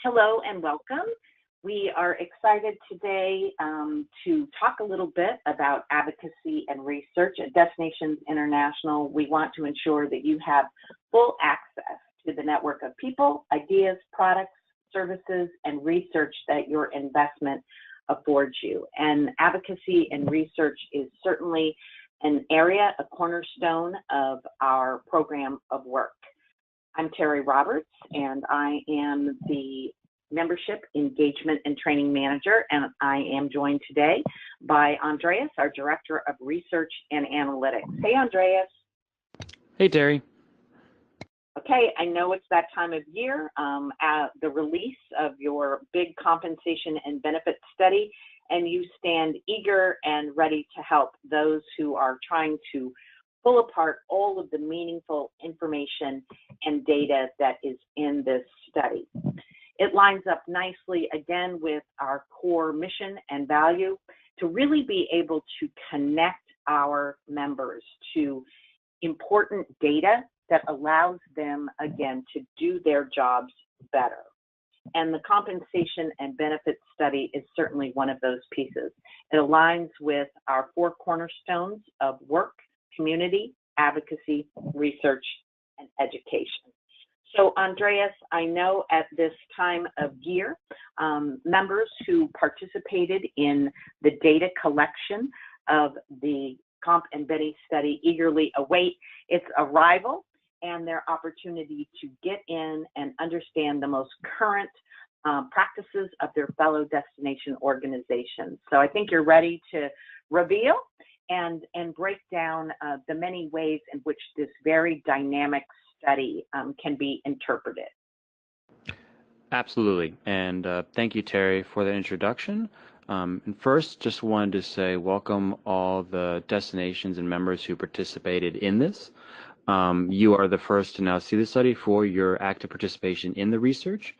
Hello and welcome. We are excited today to talk a little bit about advocacy and research at Destinations International. We want to ensure that you have full access to the network of people, ideas, products, services, and research that your investment affords you. And advocacy and research is certainly an area, a cornerstone of our program of work. I'm Terry Roberts, and I am the Membership Engagement and Training Manager, and I am joined today by Andreas, our Director of Research and Analytics. Hey, Andreas. Hey, Terry. Okay, I know it's that time of year, the release of your big compensation and benefits study, and you stand eager and ready to help those who are trying to pull apart all of the meaningful information and data that is in this study. It lines up nicely, again, with our core mission and value to really be able to connect our members to important data that allows them, again, to do their jobs better. And the compensation and benefits study is certainly one of those pieces. It aligns with our four cornerstones of work, community, advocacy, research, and education. So Andreas, I know at this time of year, members who participated in the data collection of the Comp and Benny study eagerly await its arrival and their opportunity to get in and understand the most current practices of their fellow destination organizations. So I think you're ready to reveal and break down the many ways in which this very dynamic study can be interpreted. Absolutely. And thank you, Terry, for the introduction. And first, just wanted to say welcome all the destinations and members who participated in this. You are the first to now see the study for your active participation in the research.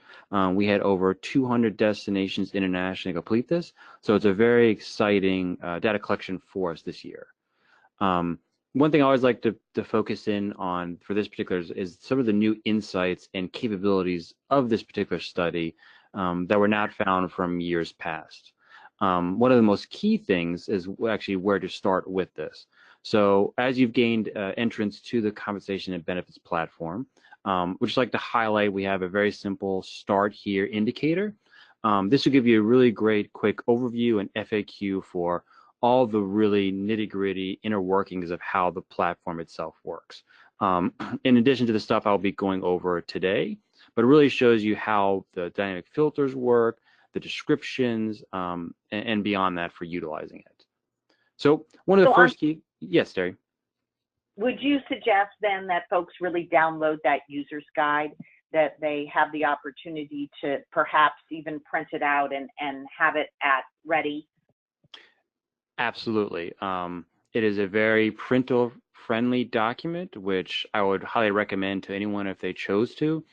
We had over 200 destinations internationally complete this, so it's a very exciting data collection for us this year. One thing I always like to focus in on for this particular is some of the new insights and capabilities of this particular study that were not found from years past. One of the most key things is actually where to start with this. So as you've gained entrance to the compensation and benefits platform, which I'd like to highlight, we have a very simple start here indicator. This will give you a really great quick overview and FAQ for all the really nitty-gritty inner workings of how the platform itself works. In addition to the stuff I'll be going over today, but it really shows you how the dynamic filters work, the descriptions, and beyond that for utilizing it. So one of the first key, yes, Terry. Would you suggest then that folks really download that user's guide, that they have the opportunity to perhaps even print it out and have it at ready? Absolutely. It is a very printer-friendly document, which I would highly recommend to anyone if they chose to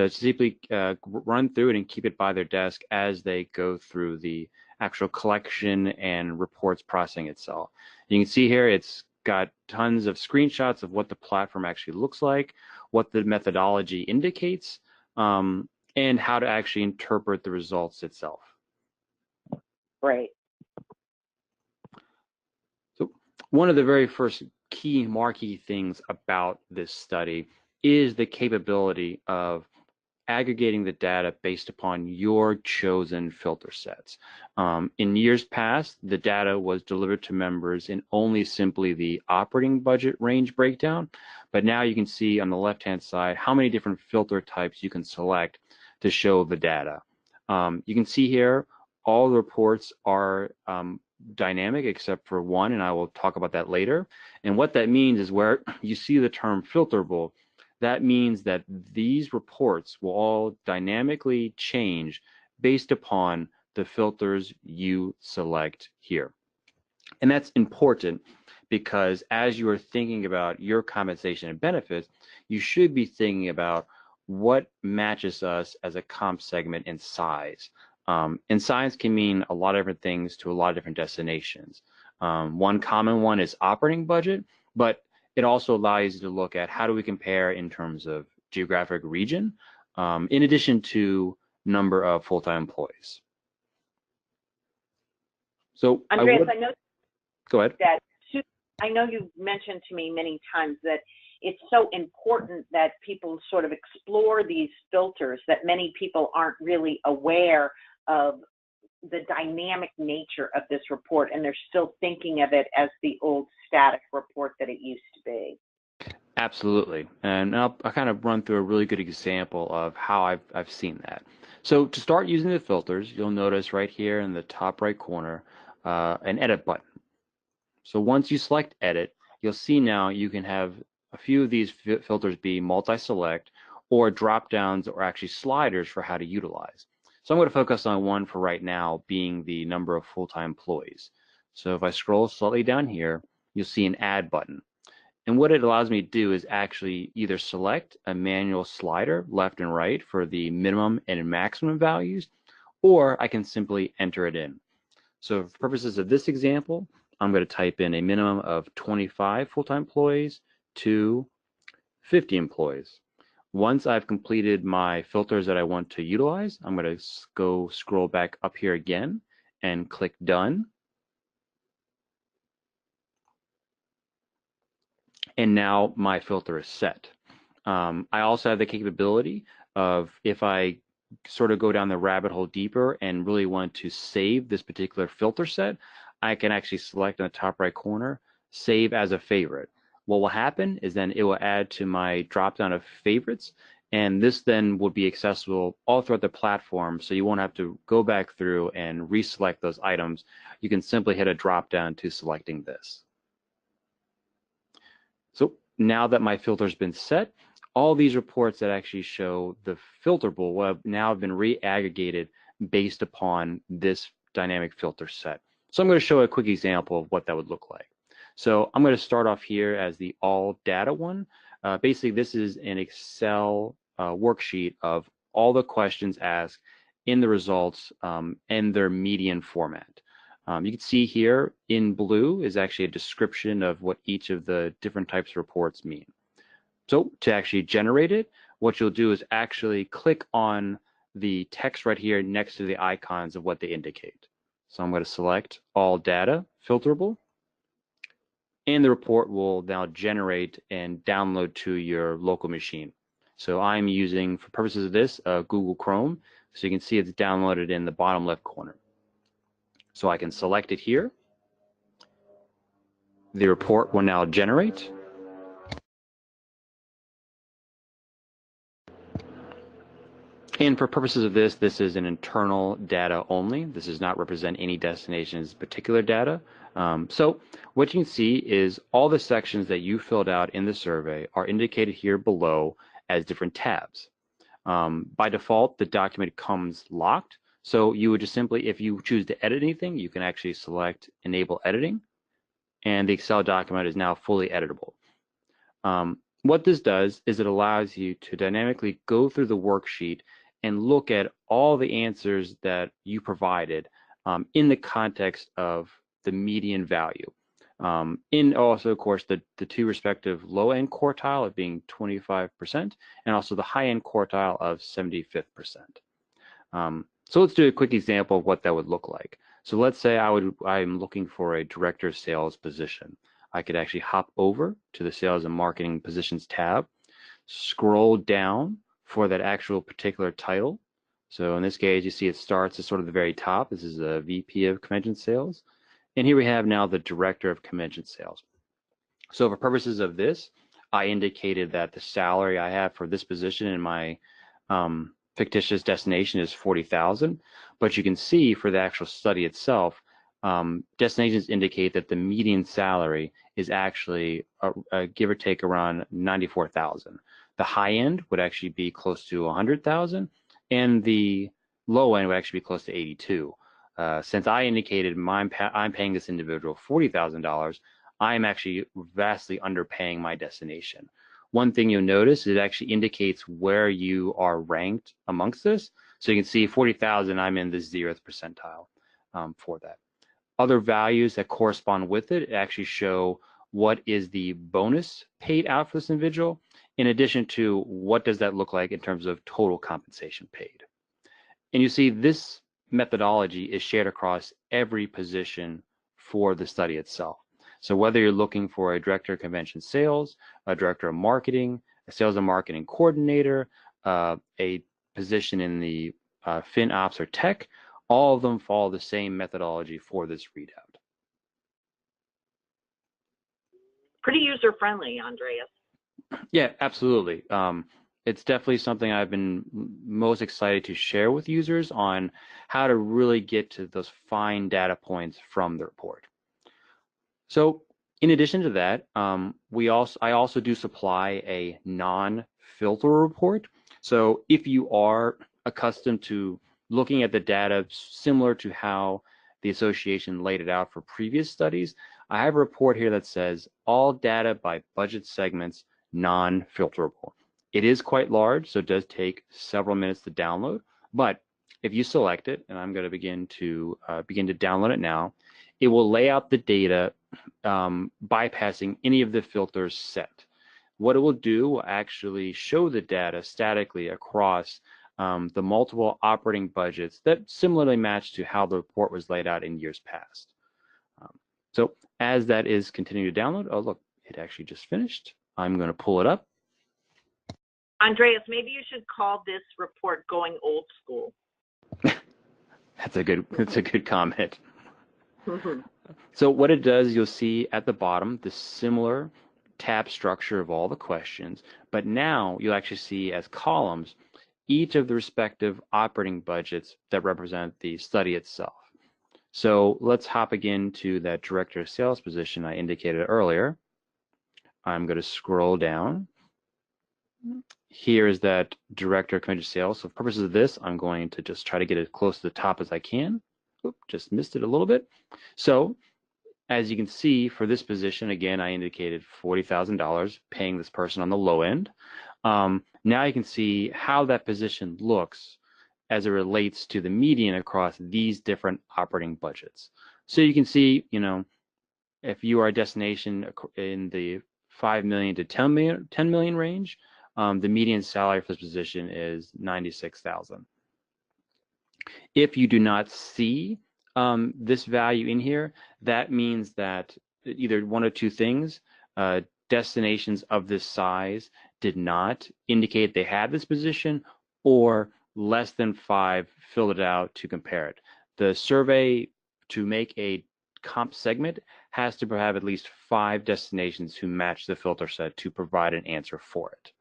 simply run through it and keep it by their desk as they go through the actual collection and reports processing itself. You can see here it's got tons of screenshots of what the platform actually looks like, what the methodology indicates, and how to actually interpret the results itself. Great. So one of the very first key marquee things about this study is the capability of aggregating the data based upon your chosen filter sets. In years past, the data was delivered to members in only simply the operating budget range breakdown, but now you can see on the left-hand side how many different filter types you can select to show the data. You can see here all the reports are dynamic except for one, and I will talk about that later. And what that means is where you see the term filterable, that means that these reports will all dynamically change based upon the filters you select here. And that's important because as you are thinking about your compensation and benefits, you should be thinking about what matches us as a comp segment in size. And size can mean a lot of different things to a lot of different destinations. One common one is operating budget, but it also allows you to look at how do we compare in terms of geographic region, in addition to number of full-time employees. So Andreas, I know go ahead. that I know you've mentioned to me many times that it's so important that people sort of explore these filters, that many people aren't really aware of the dynamic nature of this report, and they're still thinking of it as the old static report that it used to be. Absolutely, and I'll kind of run through a really good example of how I've seen that. So to start using the filters, you'll notice right here in the top right corner an edit button. So once you select edit, you'll see now you can have a few of these filters be multi-select or drop downs or actually sliders for how to utilize. So I'm going to focus on one for right now, being the number of full-time employees. So if I scroll slightly down here, you'll see an add button. And what it allows me to do is actually either select a manual slider left and right for the minimum and maximum values, or I can simply enter it in. So for purposes of this example, I'm going to type in a minimum of 25 full-time employees to 50 employees. Once I've completed my filters that I want to utilize, I'm going to go scroll back up here again and click done. And now my filter is set. I also have the capability of, if I sort of go down the rabbit hole deeper and really want to save this particular filter set, I can actually select in the top right corner, save as a favorite. What will happen is then it will add to my drop down of favorites, and this then will be accessible all throughout the platform, so you won't have to go back through and reselect those items. You can simply hit a drop down to selecting this. So now that my filter's been set, all these reports that actually show the filterable will have now been re-aggregated based upon this dynamic filter set. So I'm going to show a quick example of what that would look like. So I'm going to start off here as the all data one. Basically, this is an Excel worksheet of all the questions asked in the results and their median format. You can see here in blue is actually a description of what each of the different types of reports mean. So to actually generate it, what you'll do is actually click on the text right here next to the icons of what they indicate. So I'm going to select all data filterable, and the report will now generate and download to your local machine. So I'm using, for purposes of this, Google Chrome. So you can see it's downloaded in the bottom left corner. So I can select it here. The report will now generate. And for purposes of this, this is an internal data only. This does not represent any destination's particular data. So what you can see is all the sections that you filled out in the survey are indicated here below as different tabs. By default, the document comes locked. So you would just simply, if you choose to edit anything, you can actually select Enable Editing, and the Excel document is now fully editable. What this does is it allows you to dynamically go through the worksheet and look at all the answers that you provided in the context of the median value. In also, of course, the two respective low-end quartile of being 25% and also the high-end quartile of 75th percent. So let's do a quick example of what that would look like. So let's say I'm looking for a director of sales position. I could actually hop over to the sales and marketing positions tab, scroll down for that actual particular title. So in this case, you see it starts at sort of the very top. This is a VP of Convention Sales. And here we have now the Director of Convention Sales. So for purposes of this, I indicated that the salary I have for this position in my fictitious destination is $40,000. But you can see for the actual study itself, destinations indicate that the median salary is actually give or take around $94,000. The high end would actually be close to $100,000, and the low end would actually be close to $82,000. Since I indicated I'm paying this individual $40,000, I'm actually vastly underpaying my destination. One thing you'll notice, it actually indicates where you are ranked amongst this. So you can see 40,000, I'm in the 0th percentile for that. Other values that correspond with it actually show what is the bonus paid out for this individual, in addition to what does that look like in terms of total compensation paid. And you see this methodology is shared across every position for the study itself. So whether you're looking for a director of convention sales, a director of marketing, a sales and marketing coordinator, a position in the FinOps or tech, all of them follow the same methodology for this readout. Pretty user-friendly, Andreas. Yeah, absolutely. It's definitely something I've been most excited to share with users on how to really get to those fine data points from the report. So in addition to that, I also do supply a non-filter report. So if you are accustomed to looking at the data similar to how the association laid it out for previous studies, I have a report here that says all data by budget segments non-filterable. It is quite large, so it does take several minutes to download, but if you select it, and I'm going to begin to download it now, it will lay out the data bypassing any of the filters set. What it will do will actually show the data statically across the multiple operating budgets that similarly match to how the report was laid out in years past. So as that is continuing to download, oh look, it actually just finished. I'm going to pull it up. Andreas, maybe you should call this report going old school. That's a good comment. So what it does, you'll see at the bottom the similar tab structure of all the questions, but now you'll actually see as columns each of the respective operating budgets that represent the study itself. So let's hop again to that director of sales position I indicated earlier. I'm going to scroll down. Here is that director of convention sales. So for purposes of this, I'm going to just try to get as close to the top as I can. Oop, just missed it a little bit. So as you can see, for this position, again, I indicated $40,000, paying this person on the low end. Now you can see how that position looks as it relates to the median across these different operating budgets. So you can see, if you are a destination in the 5 million to 10 million range, the median salary for this position is $96,000. If you do not see this value in here, that means that either one of two things, destinations of this size did not indicate they had this position, or less than 5 filled it out to compare it. The survey, to make a comp segment, has to have at least 5 destinations who match the filter set to provide an answer for it.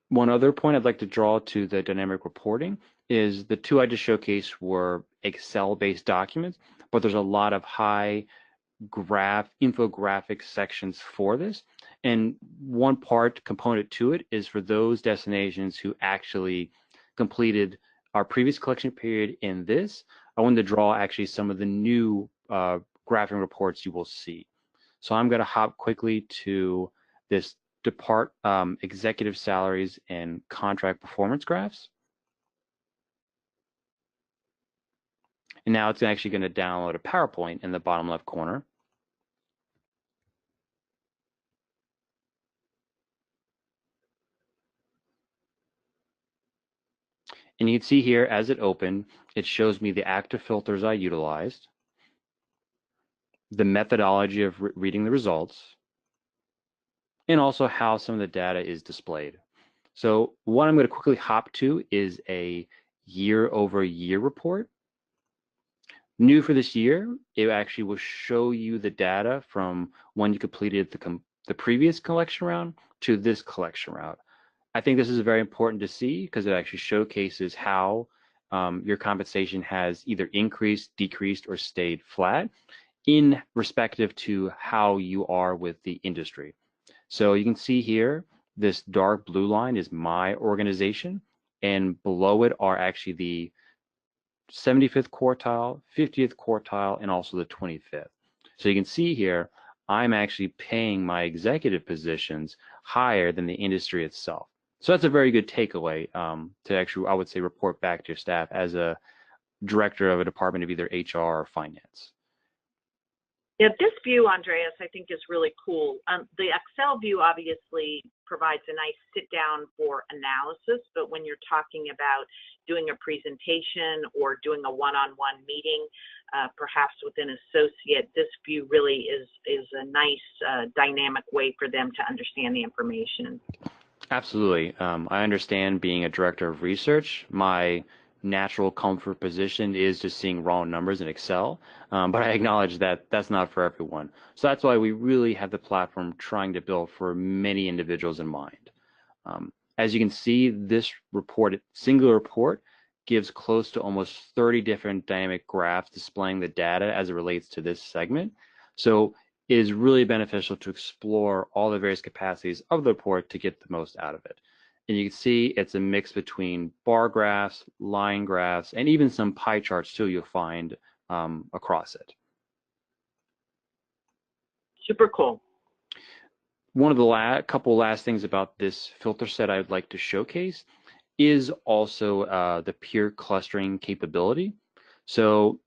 One other point I'd like to draw to the dynamic reporting is the two I just showcased were Excel-based documents, but there's a lot of high infographic sections for this. And one component to it is for those destinations who actually completed our previous collection period in this. I wanted to draw actually some of the new graphing reports you will see. So I'm going to hop quickly to this executive salaries and contract performance graphs. And now it's actually going to download a PowerPoint in the bottom left corner. And you can see here as it opened, it shows me the active filters I utilized, the methodology of reading the results, and also how some of the data is displayed. So what I'm going to quickly hop to is a year-over-year report. New for this year, it actually will show you the data from when you completed the previous collection round to this collection round. I think this is very important to see because it actually showcases how your compensation has either increased, decreased, or stayed flat in respective to how you are with the industry. So you can see here, this dark blue line is my organization, and below it are actually the 75th quartile, 50th quartile, and also the 25th. So you can see here, I'm actually paying my executive positions higher than the industry itself. So that's a very good takeaway to actually, I would say, report back to your staff as a director of a department of either HR or finance. Yeah, this view, Andreas, I think is really cool. The Excel view obviously provides a nice sit down for analysis, but when you're talking about doing a presentation or doing a one-on-one meeting, perhaps with an associate, this view really is a nice dynamic way for them to understand the information. Absolutely. I understand being a director of research, my natural comfort position is just seeing raw numbers in Excel, but I acknowledge that that's not for everyone. So that's why we really have the platform trying to build for many individuals in mind. As you can see, this report, single report, gives close to almost 30 different dynamic graphs displaying the data as it relates to this segment. So it is really beneficial to explore all the various capacities of the report to get the most out of it. And you can see it's a mix between bar graphs, line graphs, and even some pie charts too you'll find across it. Super cool. One of the couple last things about this filter set I would like to showcase is also the peer clustering capability. So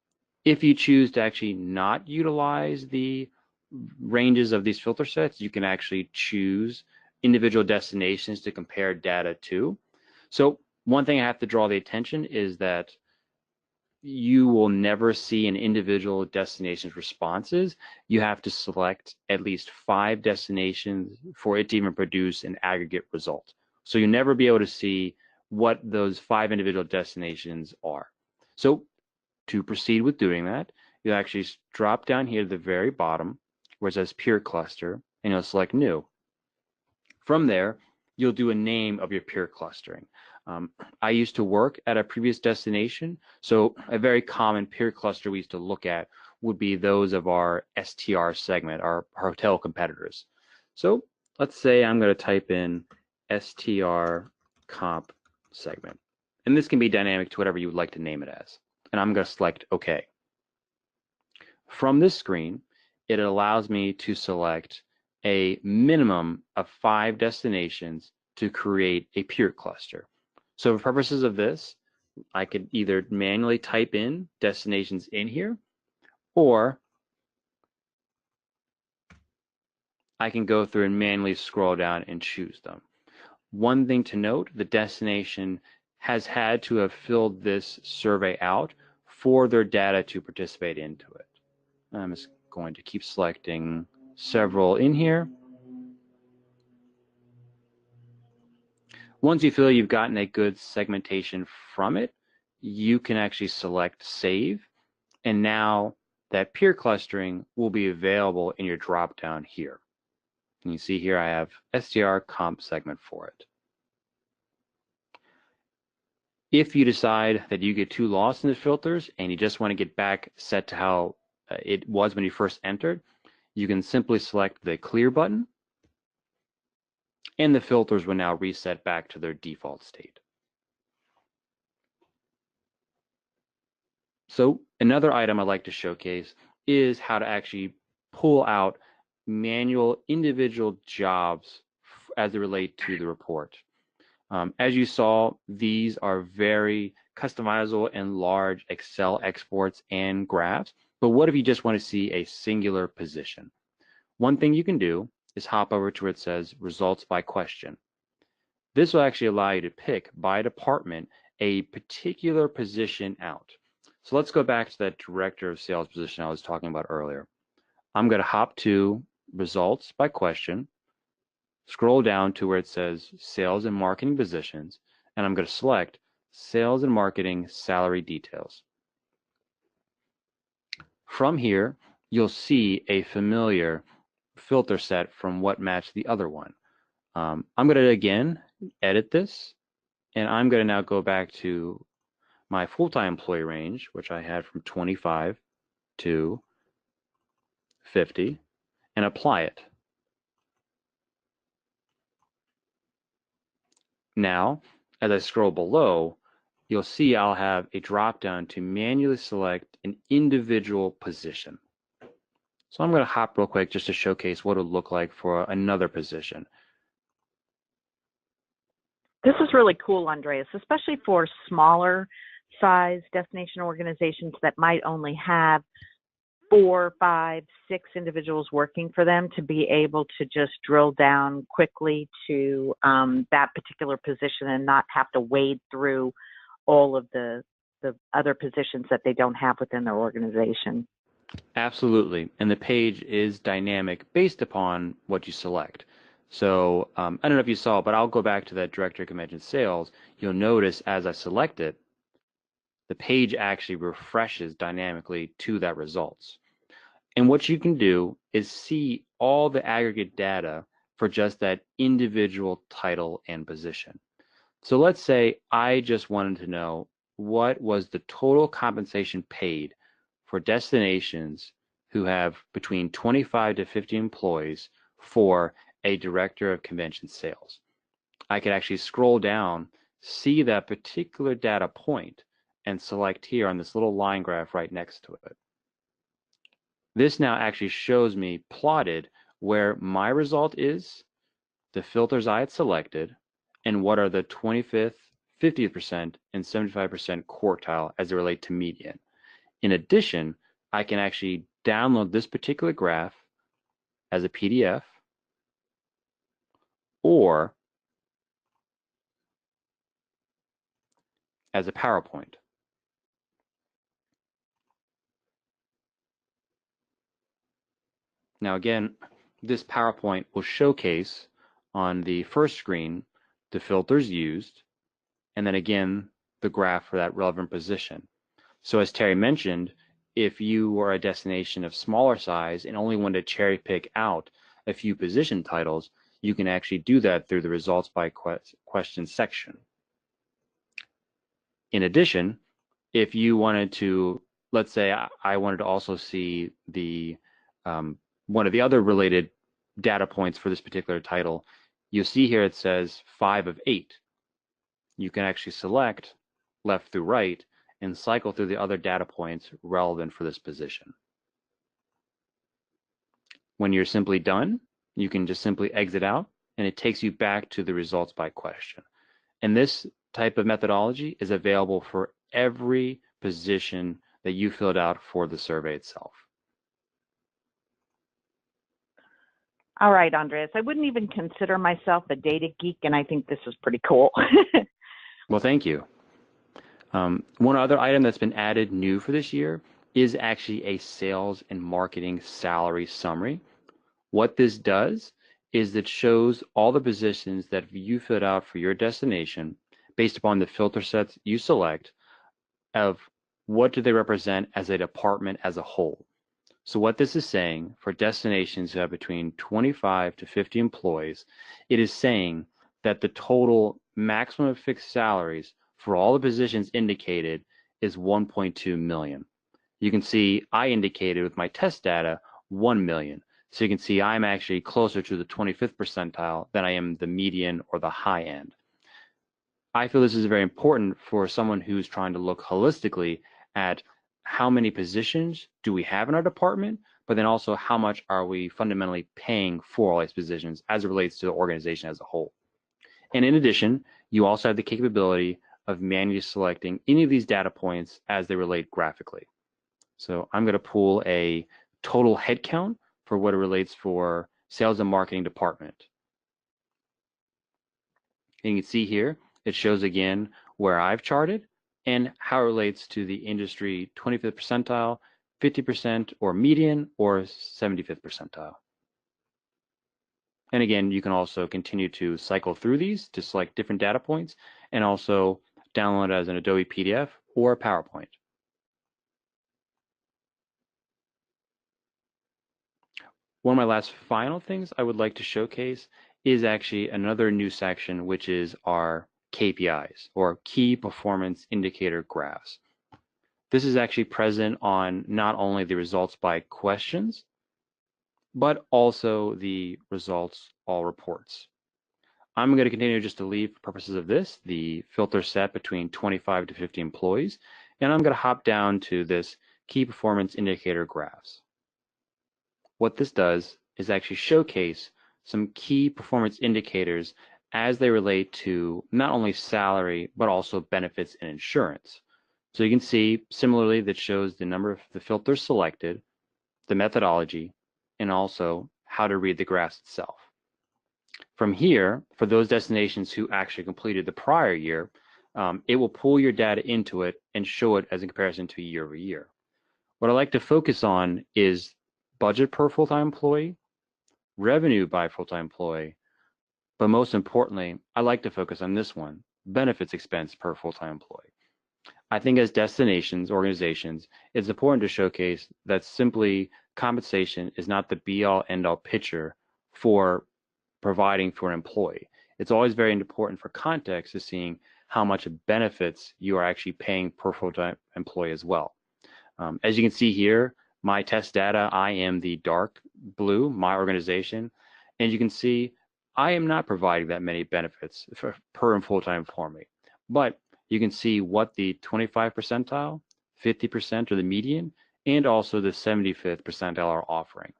if you choose to actually not utilize the ranges of these filter sets, you can actually choose individual destinations to compare data to. So one thing I have to draw the attention is that you will never see an individual destination's responses. You have to select at least 5 destinations for it to even produce an aggregate result. So you'll never be able to see what those 5 individual destinations are. So to proceed with doing that, you'll actually drop down here to the very bottom where it says peer cluster, and you'll select new. From there, you'll do a name of your peer clustering. I used to work at a previous destination, so a very common peer cluster we used to look at would be those of our STR segment, our hotel competitors. So let's say I'm going to type in STR comp segment, and this can be dynamic to whatever you would like to name it as. And I'm going to select OK. From this screen, it allows me to select a minimum of 5 destinations to create a peer cluster. So for purposes of this, I could either manually type in destinations in here, or I can go through and manually scroll down and choose them. One thing to note, the destination has had to have filled this survey out for their data to participate into it. I'm just going to keep selecting several in here. Once you feel you've gotten a good segmentation from it, you can actually select save, and now that peer clustering will be available in your drop down here. And you see here I have STR comp segment for it. If you decide that you get too lost in the filters and you just want to get back set to how it was when you first entered, you can simply select the clear button, and the filters will now reset back to their default state. So another item I'd like to showcase is how to actually pull out manual individual jobs as they relate to the report. As you saw, these are very customizable and large Excel exports and graphs. But what if you just want to see a singular position? One thing you can do is hop over to where it says results by question. This will actually allow you to pick by department a particular position out. So let's go back to that director of sales position I was talking about earlier. I'm going to hop to results by question, scroll down to where it says sales and marketing positions, and I'm going to select sales and marketing salary details. From here, you'll see a familiar filter set from what matched the other one. I'm going to again edit this, and I'm going to now go back to my full-time employee range, which I had from 25 to 50, and apply it. Now, as I scroll below, you'll see I'll have a drop-down to manually select an individual position. So I'm going to hop real quick just to showcase what it would look like for another position. This is really cool, Andreas, especially for smaller size destination organizations that might only have 4, 5, 6 individuals working for them to be able to just drill down quickly to that particular position and not have to wade through all of the other positions that they don't have within their organization. Absolutely. And the page is dynamic based upon what you select. So I don't know if you saw, but I'll go back to that Director of Convention Sales. You'll notice as I select it, the page actually refreshes dynamically to that results. And what you can do is see all the aggregate data for just that individual title and position. So let's say I just wanted to know what was the total compensation paid for destinations who have between 25 to 50 employees for a director of convention sales. I could actually scroll down, see that particular data point, and select here on this little line graph right next to it. This now actually shows me plotted where my result is, the filters I had selected, and what are the 25th, 50%, and 75% quartile as they relate to median. In addition, I can actually download this particular graph as a PDF or as a PowerPoint. Now again, this PowerPoint will showcase on the first screen the filters used, and then again, the graph for that relevant position. So as Terry mentioned, if you were a destination of smaller size and only wanted to cherry pick out a few position titles, you can actually do that through the results by question section. In addition, if you wanted to, let's say I wanted to also see the one of the other related data points for this particular title, you'll see here it says 5 of 8. You can actually select left through right and cycle through the other data points relevant for this position. When you're simply done, you can just simply exit out and it takes you back to the results by question. And this type of methodology is available for every position that you filled out for the survey itself. All right, Andreas, I wouldn't even consider myself a data geek, and I think this is pretty cool. Well, thank you. One other item that's been added new for this year is actually a sales and marketing salary summary. What this does is it shows all the positions that you filled out for your destination based upon the filter sets you select of what do they represent as a department as a whole. So what this is saying for destinations who have between 25 to 50 employees, it is saying that the total maximum of fixed salaries for all the positions indicated is 1.2 million. You can see I indicated with my test data 1 million. So you can see I'm actually closer to the 25th percentile than I am the median or the high end. I feel this is very important for someone who's trying to look holistically at how many positions do we have in our department, but then also how much are we fundamentally paying for all these positions as it relates to the organization as a whole. And in addition, you also have the capability of manually selecting any of these data points as they relate graphically. So I'm going to pull a total headcount for what it relates for sales and marketing department. And you can see here, it shows again where I've charted and how it relates to the industry 25th percentile, 50% or median, or 75th percentile. And again, you can also continue to cycle through these to select different data points and also download it as an Adobe PDF or a PowerPoint. One of my last final things I would like to showcase is actually another new section, which is our KPIs, or Key Performance Indicator Graphs. This is actually present on not only the results by questions, but also the results all reports. I'm going to continue just to leave for purposes of this, the filter set between 25 to 50 employees, and I'm going to hop down to this Key Performance Indicator Graphs. What this does is actually showcase some key performance indicators as they relate to not only salary, but also benefits and insurance. So you can see similarly that shows the number of the filters selected, the methodology, and also how to read the graphs itself. From here, for those destinations who actually completed the prior year, it will pull your data into it and show it as a comparison to year over year. What I like to focus on is budget per full-time employee, revenue by full-time employee, but most importantly, I like to focus on this one, benefits expense per full-time employee. I think as destinations, organizations, it's important to showcase that simply compensation is not the be-all, end-all picture for providing for an employee. It's always very important for context to seeing how much benefits you are actually paying per full-time employee as well. As you can see here, my test data, I am the dark blue, my organization, and you can see I am not providing that many benefits per full-time employee, but you can see what the 25 percentile, 50% or the median, and also the 75th percentile are offering.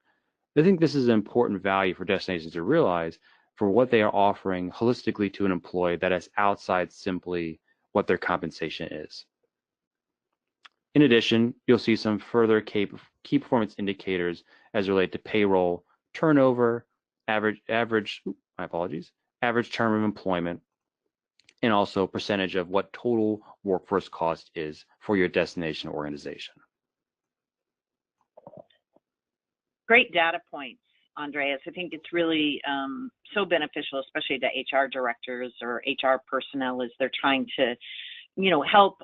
I think this is an important value for destinations to realize for what they are offering holistically to an employee that is outside simply what their compensation is. In addition, you'll see some further key performance indicators as relate to payroll, turnover, average term of employment, and also percentage of what total workforce cost is for your destination organization. Great data points, Andreas. I think it's really so beneficial, especially to HR directors or HR personnel as they're trying to, help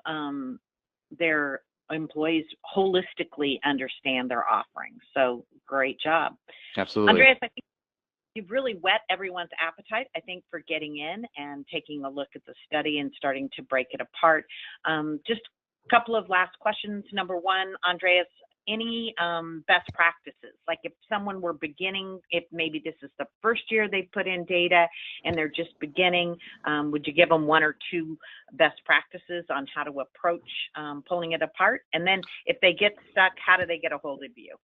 their employees holistically understand their offerings. So great job. Absolutely. Andreas, I think you've really whet everyone's appetite, I think, for getting in and taking a look at the study and starting to break it apart. Just a couple of last questions. Number one, Andreas, any best practices? Like if someone were beginning, if maybe this is the first year they put in data and they're just beginning, would you give them one or two best practices on how to approach pulling it apart? And then if they get stuck, how do they get a hold of you?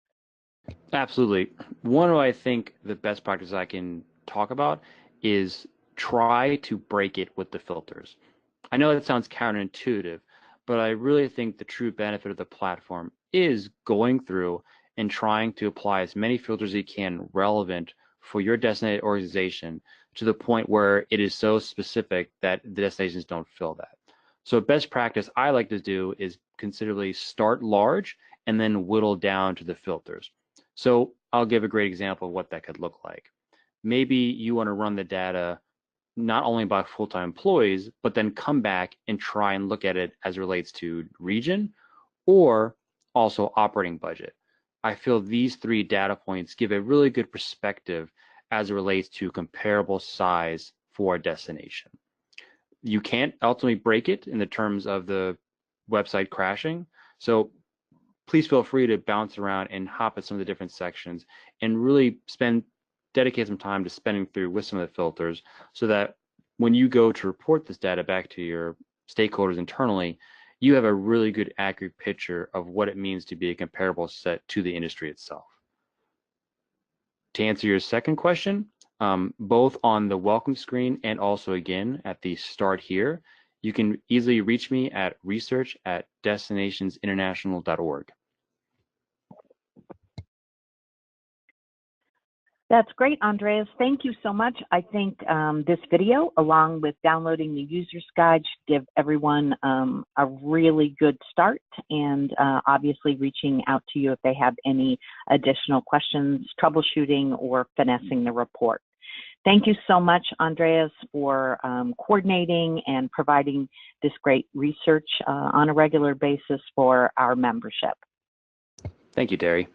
Absolutely. One of, I think, the best practices I can talk about is try to break it with the filters. I know that sounds counterintuitive, but I really think the true benefit of the platform is going through and trying to apply as many filters as you can relevant for your designated organization to the point where it is so specific that the destinations don't fill that. So best practice I like to do is considerably start large and then whittle down to the filters. So I'll give a great example of what that could look like. Maybe you want to run the data not only by full-time employees, but then come back and try and look at it as it relates to region or also operating budget. I feel these three data points give a really good perspective as it relates to comparable size for a destination. You can't ultimately break it in the terms of the website crashing. So please feel free to bounce around and hop at some of the different sections and really dedicate some time to spending through with some of the filters so that when you go to report this data back to your stakeholders internally, you have a really good accurate picture of what it means to be a comparable set to the industry itself. To answer your second question, both on the welcome screen and also again at the start here, you can easily reach me at research@destinationsinternational.org. That's great, Andreas. Thank you so much. I think this video, along with downloading the user's guide, should give everyone a really good start and obviously reaching out to you if they have any additional questions, troubleshooting, or finessing the report. Thank you so much, Andreas, for coordinating and providing this great research on a regular basis for our membership. Thank you, Terry.